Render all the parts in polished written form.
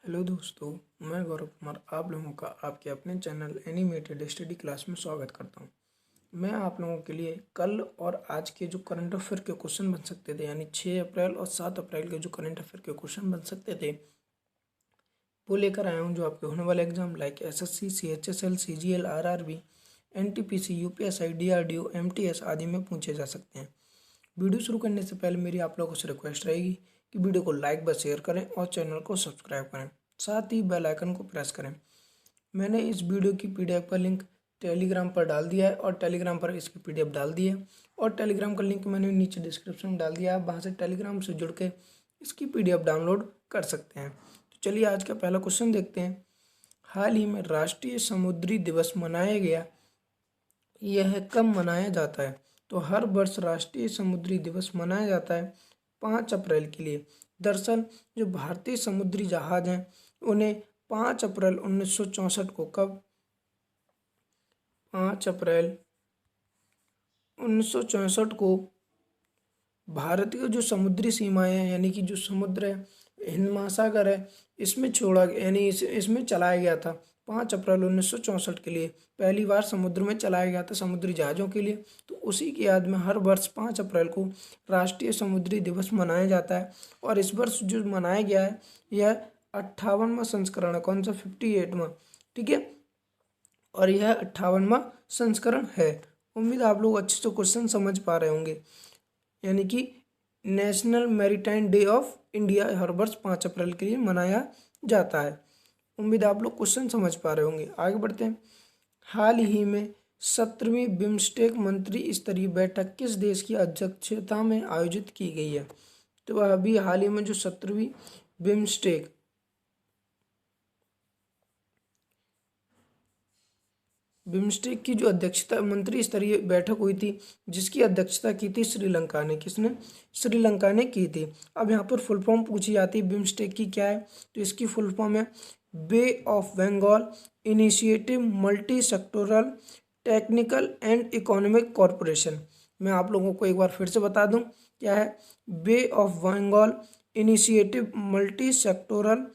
Hello दोस्तों, मैं गौरव कुमार आप लोगों का आपके अपने चैनल एनिमेटेड स्टडी क्लास में स्वागत करता हूं। मैं आप लोगों के लिए कल और आज के जो करंट अफेयर के क्वेश्चन बन सकते थे, यानी 6 अप्रैल और 7 अप्रैल के जो करंट अफेयर के क्वेश्चन बन सकते थे, वो लेकर आया हूँ। जो आपके होने वाले exam like SSC, CHSL, CGL, RRB, NTPC, UPSI, DRDO, MTS आदि में पूछे जा सकते हैं। वीडियो शुरू करने से पहले मेरी आप लोगों से रिक्वेस्ट रहेगी कि वीडियो को लाइक व शेयर करें और चैनल को सब्सक्राइब करें, साथ ही बेल आइकन को प्रेस करें। मैंने इस वीडियो की पीडीएफ का लिंक टेलीग्राम पर डाल दिया है और टेलीग्राम पर इसकी पीडीएफ डाल दी है, और टेलीग्राम का लिंक मैंने नीचे डिस्क्रिप्शन में डाल दिया है। आप वहाँ से टेलीग्राम से जुड़ के इसकी पीडीएफ डाउनलोड कर सकते हैं। तो चलिए आज का पहला क्वेश्चन देखते हैं। हाल ही में राष्ट्रीय समुद्री दिवस मनाया गया, यह कब मनाया जाता है? तो हर वर्ष राष्ट्रीय समुद्री दिवस मनाया जाता है 5 अप्रैल के लिए। दरअसल जो भारतीय समुद्री जहाज हैं उन्हें 5 अप्रैल 1964 को, कब? 5 अप्रैल 1964 को भारत की जो समुद्री सीमाएं हैं, यानी कि जो समुद्र है, हिंद महासागर है, इसमें छोड़ा, यानी इसमें चलाया गया था 5 अप्रैल 1964 के लिए। पहली बार समुद्र में चलाया गया था समुद्री जहाज़ों के लिए। तो उसी की याद में हर वर्ष 5 अप्रैल को राष्ट्रीय समुद्री दिवस मनाया जाता है। और इस वर्ष जो मनाया गया है यह 58वां संस्करण है। कौन सा? 58वां। ठीक है, और यह 58वां संस्करण है। उम्मीद आप लोग अच्छे से क्वेश्चन समझ पा रहे होंगे। यानी कि national maritime day of India हर वर्ष 5 अप्रैल के लिए मनाया जाता है। उम्मीद आप लोग क्वेश्चन समझ पा रहे होंगे। आगे बढ़ते हैं। हाल ही में 17वीं बिम्स्टेक मंत्री स्तरीय बैठक किस देश की अध्यक्षता में आयोजित की गई है? तो अभी हाल ही में जो 17वीं बिम्स्टेक बिम्स्टेक की जो अध्यक्षता, मंत्री स्तरीय बैठक हुई थी, जिसकी अध्यक्षता की थी श्रीलंका ने। किसने? श्रीलंका ने की थी। अब यहाँ पर फुल फॉर्म पूछी जाती है बिम्स्टेक की, क्या है? तो इसकी फुल फॉर्म है bay of Bengal initiative multi sectoral technical and economic corporation. मैं आप लोगों को एक बार फिर से बता दूं, क्या है? Bay of Bengal initiative multi sectoral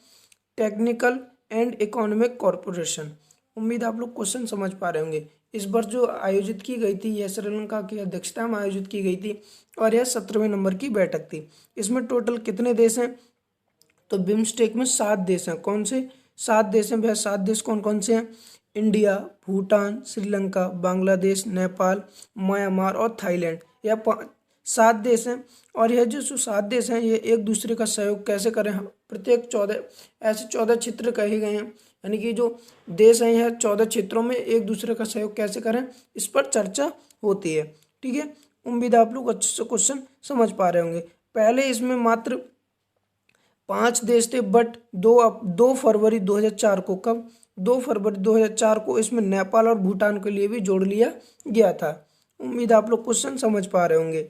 technical and economic corporation. उम्मीद आप लोग क्वेश्चन समझ पा रहे होंगे। इस बार जो आयोजित की गई थी यह श्रीलंका की अध्यक्षता में आयोजित की गई थी, और यह 17वें नंबर की बैठक थी। इसमें टोटल कितने देश हैं? तो बिम्स्टेक में 7 देश हैं। कौन से 7 देश हैं भैया? 7 देश कौन कौन से हैं? इंडिया, भूटान, श्रीलंका, बांग्लादेश, नेपाल, म्यांमार और थाईलैंड। यह 7 देश हैं। और यह जो 7 देश हैं ये एक दूसरे का सहयोग कैसे करें? प्रत्येक 14 ऐसे 14 क्षेत्र कहे गए हैं, यानी कि जो देश हैं यह 14 क्षेत्रों में एक दूसरे का सहयोग कैसे करें, इस पर चर्चा होती है। ठीक है, उम्मीद आप लोग अच्छे से क्वेश्चन समझ पा रहे होंगे। पहले इसमें मात्र 5 देश थे, बट 2 फरवरी 2004 को, कब? 2 फरवरी 2004 को इसमें नेपाल और भूटान के लिए भी जोड़ लिया गया था। उम्मीद आप लोग क्वेश्चन समझ पा रहे होंगे।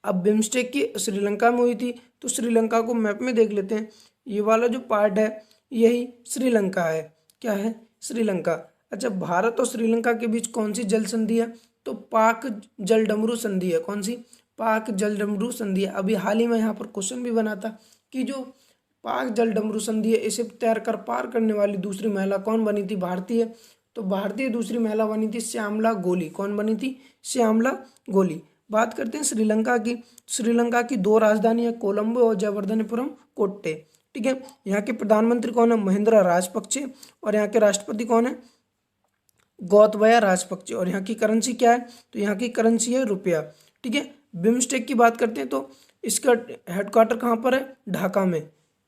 अब बिम्स्टेक की श्रीलंका में हुई थी, तो श्रीलंका को मैप में देख लेते हैं। ये वाला जो पार्ट है यही श्रीलंका है। क्या है? श्रीलंका। अच्छा, भारत और श्रीलंका के बीच कौन सी जल संधि है? तो पाक जलडमरू संधि है। कौन सी? पाक जलडमरू संधि है। अभी हाल ही में यहाँ पर क्वेश्चन भी बना था कि जो पाक जलडमरू संधि है इसे तैर कर पार करने वाली दूसरी महिला कौन बनी थी? भारतीय। तो भारतीय दूसरी महिला बनी थी श्यामला गोली। कौन बनी थी? श्यामला गोली। बात करते हैं श्रीलंका की। श्रीलंका की 2 राजधानी है, कोलंबो और जयवर्धनेपुरम कोट्टे। ठीक है, यहाँ के प्रधानमंत्री कौन है? महिंद्रा राजपक्षे। और यहाँ के राष्ट्रपति कौन है? गोतबाया राजपक्षे। और यहाँ की करेंसी क्या है? तो यहाँ की करेंसी है रुपया। ठीक है, बिम्स्टेक की बात करते हैं तो इसका हेडक्वार्टर कहाँ पर है? ढाका में।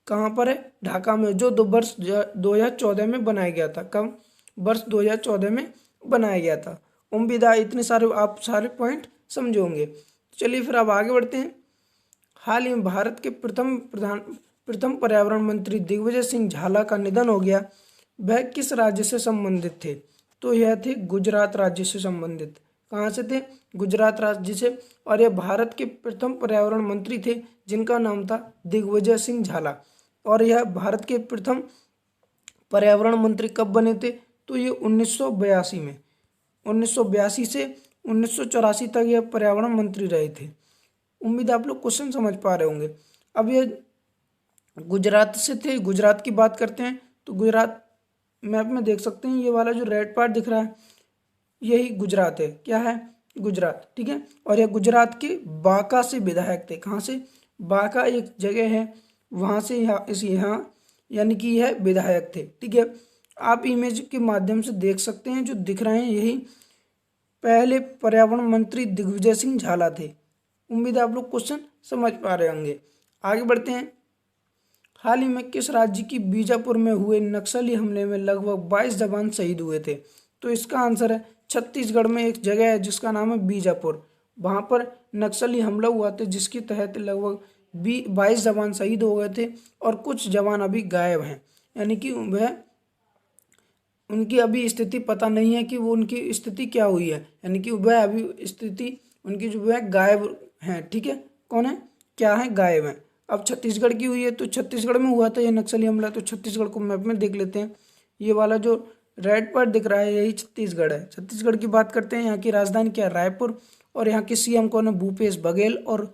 कहाँ पर है? ढाका में, जो 2014 में बनाया गया था। कब? वर्ष 2014 में बनाया गया था। उम्मीद है इतने सारे आप सारे पॉइंट समझे होंगे। चलिए फिर अब आगे बढ़ते हैं। हाल ही में भारत के प्रथम पर्यावरण मंत्री दिग्विजय सिंह झाला का निधन हो गया। वह किस राज्य से संबंधित थे? तो यह थे गुजरात राज्य से संबंधित। कहाँ से थे? गुजरात राज्य से। और यह भारत के प्रथम पर्यावरण मंत्री थे जिनका नाम था दिग्विजय सिंह झाला। और यह भारत के प्रथम पर्यावरण मंत्री कब बने थे? तो ये 1982 में, 1982 से 1984 तक यह पर्यावरण मंत्री रहे थे। उम्मीद आप लोग क्वेश्चन समझ पा रहे होंगे। अब ये गुजरात से थे। गुजरात की बात करते हैं तो गुजरात मैप में देख सकते हैं, ये वाला जो रेड पार्ट दिख रहा है यही गुजरात है। क्या है? गुजरात। ठीक है। और ये गुजरात के बांका से विधायक थे। कहाँ से? बांका एक जगह है, वहाँ से यहाँ यानी कि यह विधायक थे। ठीक है। आप इमेज के माध्यम से देख सकते हैं, जो दिख रहे हैं यही पहले पर्यावरण मंत्री दिग्विजय सिंह झाला थे। उम्मीद है आप लोग क्वेश्चन समझ पा रहे होंगे। आगे बढ़ते हैं। हाल ही में किस राज्य की बीजापुर में हुए नक्सली हमले में लगभग 22 जवान शहीद हुए थे? तो इसका आंसर है छत्तीसगढ़ में एक जगह है जिसका नाम है बीजापुर। वहां पर नक्सली हमला हुआ था जिसके तहत लगभग 22 जवान शहीद हो गए थे और कुछ जवान अभी गायब हैं, यानी कि वह उनकी अभी स्थिति पता नहीं है कि वो उनकी स्थिति क्या हुई है, यानी कि वह अभी स्थिति उनकी जो वह गायब है। ठीक है। कौन है? क्या है? गायब है। अब छत्तीसगढ़ की हुई है तो छत्तीसगढ़ में हुआ था यह नक्सली हमला, तो छत्तीसगढ़ को मैप में देख लेते हैं। ये वाला जो रेड पार्ट दिख रहा है यही छत्तीसगढ़ है। छत्तीसगढ़ की बात करते हैं। यहाँ की राजधानी क्या है? रायपुर। और यहाँ के सीएम कौन है? भूपेश बघेल। और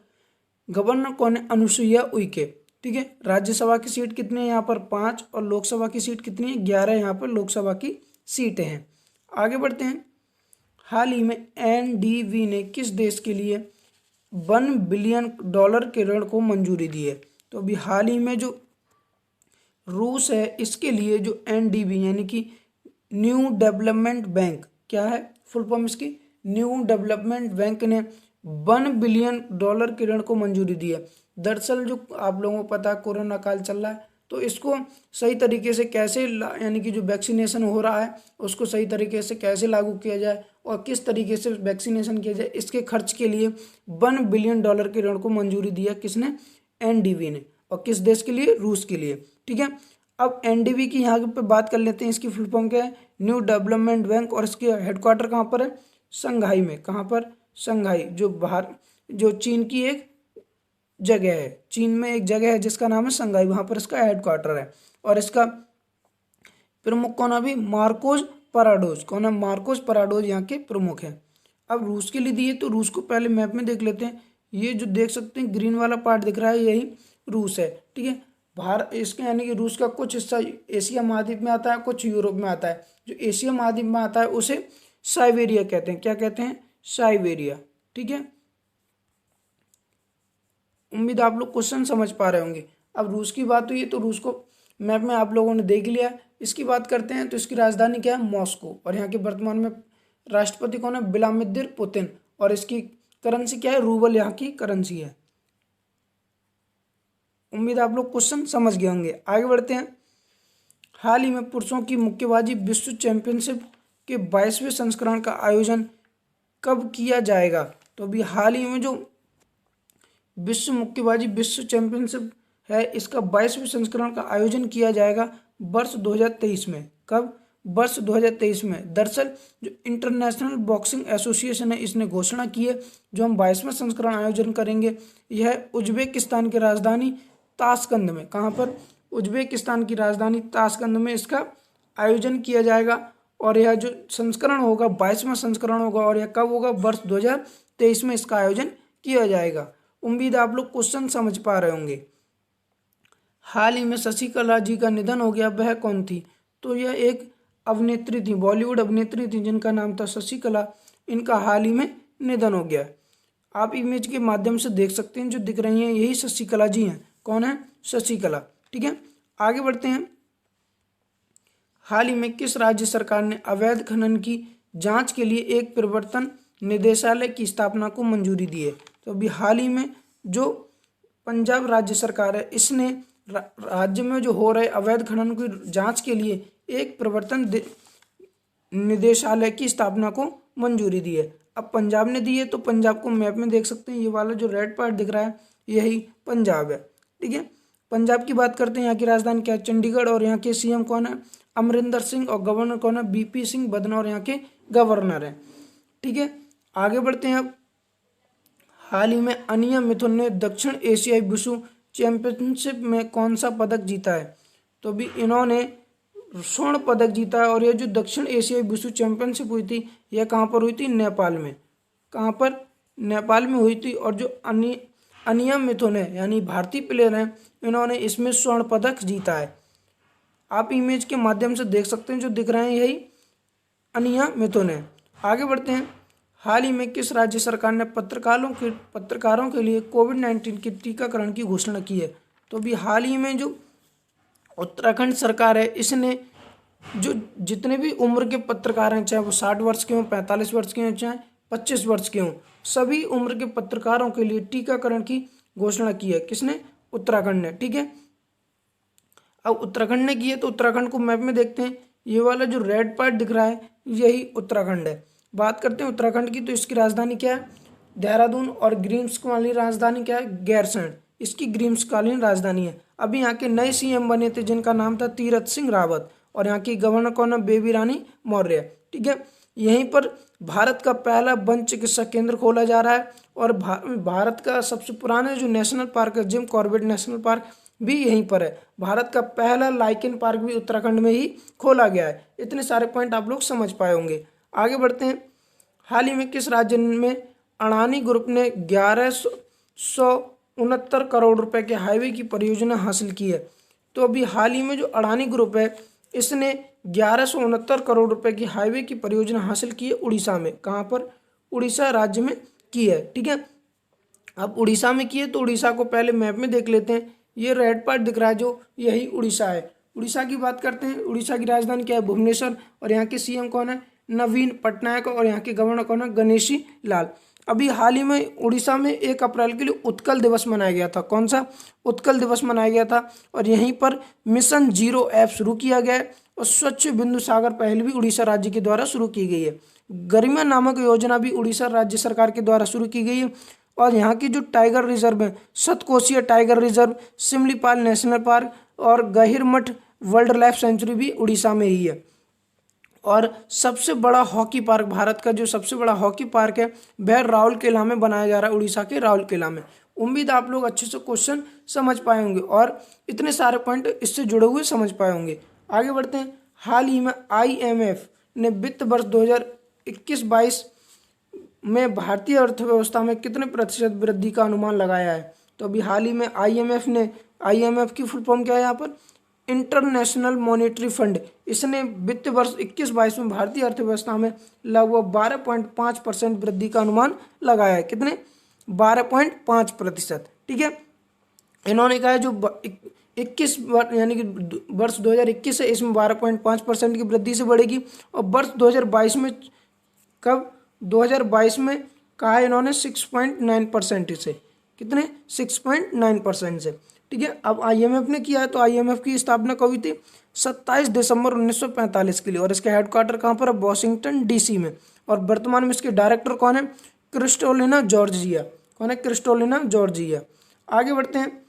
गवर्नर कौन है? अनुसुईया उइके। ठीक है। राज्यसभा की सीट कितनी है यहाँ पर? 5। और लोकसभा की सीट कितनी है? 11 यहाँ पर लोकसभा की सीटें हैं। आगे बढ़ते हैं। हाल ही में एनडीबी ने किस देश के लिए $1 बिलियन के ऋण को मंजूरी दी है? तो अभी हाल ही में जो रूस है इसके लिए जो एनडीबी यानी कि न्यू डेवलपमेंट बैंक, क्या है फुल फॉर्म इसकी? न्यू डेवलपमेंट बैंक ने $1 बिलियन के ऋण को मंजूरी दी है। दरअसल जो आप लोगों को पता है कोरोना काल चल रहा है, तो इसको सही तरीके से कैसे यानी कि जो वैक्सीनेशन हो रहा है उसको सही तरीके से कैसे लागू किया जाए और किस तरीके से वैक्सीनेशन किया जाए, इसके खर्च के लिए $1 बिलियन के ऋण को मंजूरी दी है। किसने? एनडीबी ने। और किस देश के लिए? रूस के लिए। ठीक है। अब एनडीबी की यहाँ पे बात कर लेते हैं। इसकी फुल फॉर्म क्या है? New development bank. और इसके हेडक्वार्टर कहाँ पर है? संघाई में। कहाँ पर? संघाई, जो बाहर जो चीन की एक जगह है। चीन में एक जगह है जिसका नाम है संघाई, वहां पर इसका हेडक्वार्टर है। और इसका प्रमुख कौन है? अभी मार्कोस पराडोज। कौन है? मार्कोस पराडोज यहाँ के प्रमुख हैं। अब रूस के लिए दिए तो रूस को पहले मैप में देख लेते हैं। ये जो देख सकते हैं ग्रीन वाला पार्ट दिख रहा है यही रूस है। ठीक है। भारत इसके यानी कि रूस का कुछ हिस्सा एशिया महाद्वीप में आता है, कुछ यूरोप में आता है। जो एशिया महाद्वीप में आता है उसे साइबेरिया कहते हैं। क्या कहते हैं? साइबेरिया। ठीक है। उम्मीद आप लोग क्वेश्चन समझ पा रहे होंगे। अब रूस की बात हुई है तो रूस को मैप में आप लोगों ने देख लिया। इसकी बात करते हैं तो इसकी राजधानी क्या है? मॉस्को। और यहाँ के वर्तमान में राष्ट्रपति कौन है? Vladimir Putin. और इसकी करेंसी क्या है? रूबल यहाँ की करेंसी है। उम्मीद आप लोग क्वेश्चन समझ गए होंगे। आगे बढ़ते हैं। हाल ही में पुरुषों की मुक्केबाजी विश्व चैंपियनशिप के 22वें संस्करण का आयोजन कब किया जाएगा? तो अभी हाल ही में जो विश्व मुक्केबाजी विश्व चैंपियनशिप है इसका 22वें संस्करण का आयोजन किया जाएगा वर्ष 2023 में। कब? वर्ष 2023 में। दरअसल जो इंटरनेशनल बॉक्सिंग एसोसिएशन है इसने घोषणा की है जो हम 22वां संस्करण आयोजन करेंगे यह उज्बेकिस्तान की राजधानी ताशकंद में। कहाँ पर? उज्बेकिस्तान की राजधानी ताशकंद में इसका आयोजन किया जाएगा। और यह जो संस्करण होगा 22वां संस्करण होगा। और यह कब होगा? वर्ष 2023 में इसका आयोजन किया जाएगा। उम्मीद आप लोग क्वेश्चन समझ पा रहे होंगे। हाल ही में शशिकला जी का निधन हो गया, वह कौन थी? तो यह एक अभिनेत्री थी, बॉलीवुड अभिनेत्री थी जिनका नाम था शशिकला। इनका हाल ही में निधन हो गया। आप इमेज के माध्यम से देख सकते हैं जो दिख रही हैं यही शशिकला जी हैं। कौन है? शशिकला। ठीक है। आगे बढ़ते हैं। हाल ही में किस राज्य सरकार ने अवैध खनन की जांच के लिए एक प्रवर्तन निदेशालय की स्थापना को मंजूरी दी है? तो अभी हाल ही में जो पंजाब राज्य सरकार है इसने राज्य में जो हो रहे अवैध खनन की जांच के लिए एक प्रवर्तन निदेशालय की स्थापना को मंजूरी दी है। अब पंजाब ने दी है तो पंजाब को मैप में देख सकते हैं, ये वाला जो रेड पार्ट दिख रहा है यही पंजाब है। ठीक है। पंजाब की बात करते हैं। यहाँ की राजधानी क्या है? चंडीगढ़। और यहाँ के सीएम कौन है? अमरिंदर सिंह। और गवर्नर कौन है? बीपी सिंह बदनौर यहाँ के गवर्नर हैं। ठीक है। आगे बढ़ते हैं। अब हाल ही में अनिया मिथुन ने दक्षिण एशियाई विश्व चैंपियनशिप में कौन सा पदक जीता है? तो अभी इन्होंने स्वर्ण पदक जीता है। और यह जो दक्षिण एशियाई विश्व चैंपियनशिप हुई थी यह कहाँ पर हुई थी? नेपाल में। कहाँ पर? नेपाल में हुई थी। और जो अनिया मिथुन है, यानी भारतीय प्लेयर हैं, इन्होंने इसमें स्वर्ण पदक जीता है। आप इमेज के माध्यम से देख सकते हैं, जो दिख रहे हैं यही अनिया मिथुन है। आगे बढ़ते हैं। हाल ही में किस राज्य सरकार ने पत्रकारों के लिए कोविड-19 के टीकाकरण की घोषणा की है? तो अभी हाल ही में जो उत्तराखंड सरकार है, इसने जो जितने भी उम्र के पत्रकार हैं, चाहे वो 60 वर्ष के हों, 45 वर्ष के हों, चाहे 25 वर्ष के हों, सभी उम्र के पत्रकारों के लिए टीकाकरण की घोषणा की है। किसने? उत्तराखंड ने। ठीक है, अब उत्तराखंड ने की है तो उत्तराखंड को मैप में देखते हैं। ये वाला जो रेड पार्ट दिख रहा है, यही उत्तराखंड है। बात करते हैं उत्तराखंड की, तो इसकी राजधानी क्या है? देहरादून। और ग्रीष्मकालीन राजधानी क्या है? गैरसैंण। इसकी ग्रीष्मकालीन राजधानी है। अभी यहाँ के नए सीएम बने थे, जिनका नाम था तीरथ सिंह रावत, और यहाँ की गवर्नर कौन है? बेबी रानी मौर्य। ठीक है, यहीं पर भारत का पहला वन चिकित्सा केंद्र खोला जा रहा है। और भारत का सबसे पुराना जो नेशनल पार्क है, जिम कॉर्बेट नेशनल पार्क, भी यहीं पर है। भारत का पहला लाइकेन पार्क भी उत्तराखंड में ही खोला गया है। इतने सारे पॉइंट आप लोग समझ पाए होंगे। आगे बढ़ते हैं। हाल ही में किस राज्य में अडानी ग्रुप ने 1169 करोड़ रुपए के हाईवे की परियोजना हासिल की है? तो अभी हाल ही में जो अडानी ग्रुप है, इसने 1169 करोड़ रुपए की हाईवे की परियोजना हासिल की है उड़ीसा में। कहाँ पर? उड़ीसा राज्य में की है। ठीक है, अब उड़ीसा में की है तो उड़ीसा को पहले मैप में देख लेते हैं। ये रेड पार्ट दिख रहा है, जो यही उड़ीसा है। उड़ीसा की बात करते हैं। उड़ीसा की राजधानी क्या है? भुवनेश्वर। और यहाँ के सीएम कौन है? नवीन पटनायक। और यहाँ के गवर्नर कौन है? गणेशी लाल। अभी हाल ही में उड़ीसा में 1 अप्रैल के लिए उत्कल दिवस मनाया गया था। कौन सा? उत्कल दिवस मनाया गया था। और यहीं पर मिशन जीरो ऐप शुरू किया गया है। और स्वच्छ बिंदु सागर पहल भी उड़ीसा राज्य के द्वारा शुरू की गई है। गरिमा नामक योजना भी उड़ीसा राज्य सरकार के द्वारा शुरू की गई है। और यहाँ की जो टाइगर रिजर्व है, Satkosia tiger reserve, Similipal national park और गहिरमठ वाइल्ड लाइफ सेंचुरी भी उड़ीसा में ही है। और सबसे बड़ा हॉकी पार्क, भारत का जो सबसे बड़ा हॉकी पार्क है, वह राउरकेला में बनाया जा रहा है, उड़ीसा के राउरकेला में। उम्मीद आप लोग अच्छे से क्वेश्चन समझ पाए होंगे और इतने सारे पॉइंट इससे जुड़े हुए समझ पाए होंगे। आगे बढ़ते हैं। हाल ही में IMF ने वित्त वर्ष 2021-22 में भारतीय अर्थव्यवस्था में कितने प्रतिशत वृद्धि का अनुमान लगाया है? तो अभी हाल ही में IMF की फुल फॉर्म क्या है यहाँ पर? International monetary fund. इसने वित्त वर्ष 21-22 में भारतीय अर्थव्यवस्था में लगभग 12.5% वृद्धि का अनुमान लगाया है। कितने? 12.5%। ठीक है, इन्होंने कहा है जो 21 यानी कि वर्ष 2021 है, इसमें 12.5% की वृद्धि से बढ़ेगी। और वर्ष 2022 में कब? 2022 में कहा है इन्होंने 6.9% से। कितने? 6.9% से। ठीक है, अब IMF ने किया है तो IMF की स्थापना कब हुई थी? 27 दिसंबर 1945 के लिए। और इसका हेडक्वार्टर कहाँ पर है? वॉशिंगटन DC में। और वर्तमान में इसके डायरेक्टर कौन है? क्रिस्टोलिना जॉर्जिया। कौन है? क्रिस्टोलिना जॉर्जिया। आगे बढ़ते हैं।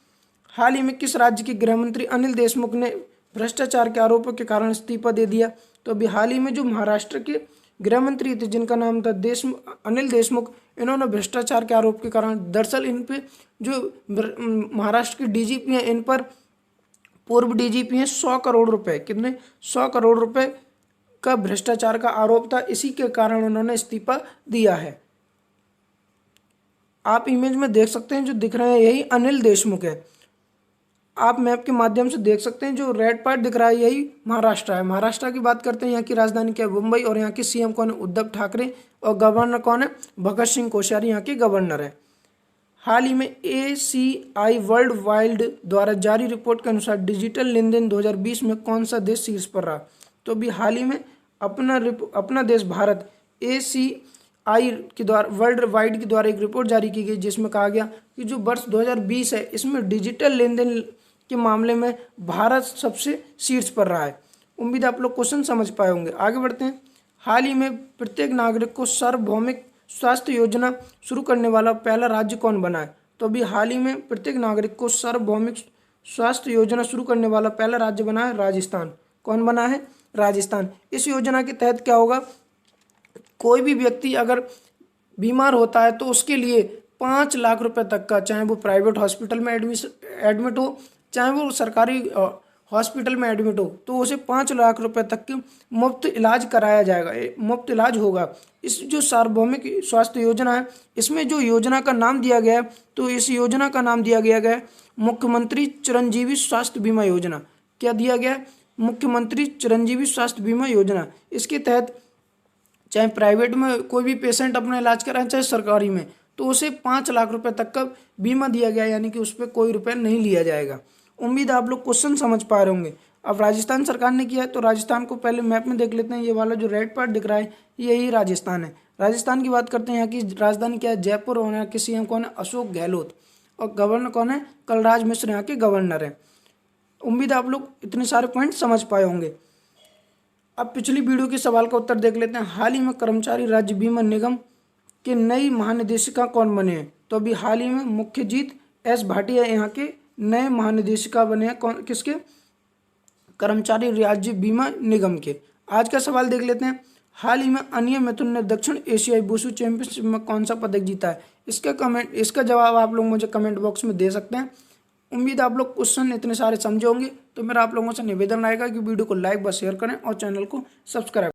हाल ही में किस राज्य के गृह मंत्री अनिल देशमुख ने भ्रष्टाचार के आरोपों के कारण इस्तीफा दे दिया? तो अभी हाल ही में जो महाराष्ट्र के गृह मंत्री थे, जिनका नाम था अनिल देशमुख, इन्होंने भ्रष्टाचार के आरोप के कारण, दरअसल इन पे जो महाराष्ट्र के DGP हैं, इन पर पूर्व DGP हैं 100 करोड़ रुपए। कितने? 100 करोड़ रुपए का भ्रष्टाचार का आरोप था। इसी के कारण उन्होंने इस्तीफा दिया है। आप इमेज में देख सकते हैं, जो दिख रहे हैं यही अनिल देशमुख है। आप मैप के माध्यम से देख सकते हैं, जो रेड पार्ट दिख रहा है यही महाराष्ट्र है। महाराष्ट्र की बात करते हैं, यहाँ की राजधानी क्या है? मुंबई। और यहाँ के सीएम कौन है? उद्धव ठाकरे। और गवर्नर कौन है? भगत सिंह कोश्यारी यहाँ के गवर्नर है। हाल ही में ACI वर्ल्ड वाइड द्वारा जारी रिपोर्ट के अनुसार डिजिटल लेन देन 2020 में कौन सा देश शीर्ष पर रहा? तो अभी हाल ही में अपना देश भारत ACI के द्वारा वर्ल्ड वाइड के द्वारा एक रिपोर्ट जारी की गई, जिसमें कहा गया कि जो वर्ष 2020 है, इसमें डिजिटल लेन देन के मामले में भारत सबसे शीर्ष पर रहा है। उम्मीद आप लोग क्वेश्चन समझ पाए होंगे। आगे बढ़ते हैं। हाल ही में प्रत्येक नागरिक को सार्वभौमिक स्वास्थ्य योजना शुरू करने वाला पहला राज्य कौन बना है? तो अभी हाल ही में प्रत्येक नागरिक को सार्वभौमिक स्वास्थ्य योजना शुरू करने वाला पहला राज्य बना है राजस्थान। कौन बना है? राजस्थान। इस योजना के तहत क्या होगा? कोई भी व्यक्ति अगर बीमार होता है तो उसके लिए 5 लाख रुपए तक का, चाहे वो प्राइवेट हॉस्पिटल में एडमिट हो, चाहे वो सरकारी हॉस्पिटल में एडमिट हो तो उसे 5 लाख रुपए तक के मुफ्त इलाज कराया जाएगा, मुफ्त इलाज होगा। इस जो सार्वभौमिक स्वास्थ्य योजना है, इसमें जो योजना का नाम दिया गया है, तो इस योजना का नाम दिया गया है मुख्यमंत्री चिरंजीवी स्वास्थ्य बीमा योजना। क्या दिया गया? मुख्यमंत्री चिरंजीवी स्वास्थ्य बीमा योजना। इसके तहत चाहे प्राइवेट में कोई भी पेशेंट अपना इलाज कराए, चाहे सरकारी में, तो उसे 5 लाख रुपए तक का बीमा दिया गया, यानी कि उस पर कोई रुपया नहीं लिया जाएगा। उम्मीद है आप लोग क्वेश्चन समझ पा रहे होंगे। अब राजस्थान सरकार ने किया है, तो राजस्थान को पहले मैप में देख लेते हैं। ये वाला जो रेड पार्ट दिख रहा है यही राजस्थान है। राजस्थान की बात करते हैं। यहाँ की राजधानी क्या है? जयपुर। और यहाँ के सीएम कौन है? अशोक गहलोत। और गवर्नर कौन है? कलराज मिश्र यहाँ के गवर्नर हैं। उम्मीद है आप लोग इतने सारे पॉइंट समझ पाए होंगे। अब पिछली वीडियो के सवाल का उत्तर देख लेते हैं। हाल ही में कर्मचारी राज्य बीमा निगम के नई महानिदेशिका कौन बने हैं? तो अभी हाल ही में मुख्यजीत एस भाटिया यहाँ के नए महानिदेशिका बने हैं। कौन? किसके? कर्मचारी राज्य बीमा निगम के। आज का सवाल देख लेते हैं। हाल ही में अनिया मिथुन ने दक्षिण एशियाई वुशु चैंपियनशिप में कौन सा पदक जीता है? इसका जवाब आप लोग मुझे कमेंट बॉक्स में दे सकते हैं। उम्मीद आप लोग क्वेश्चन इतने सारे समझे होंगे। तो मेरा आप लोगों से निवेदन रहेगा कि वीडियो को लाइक व शेयर करें और चैनल को सब्सक्राइब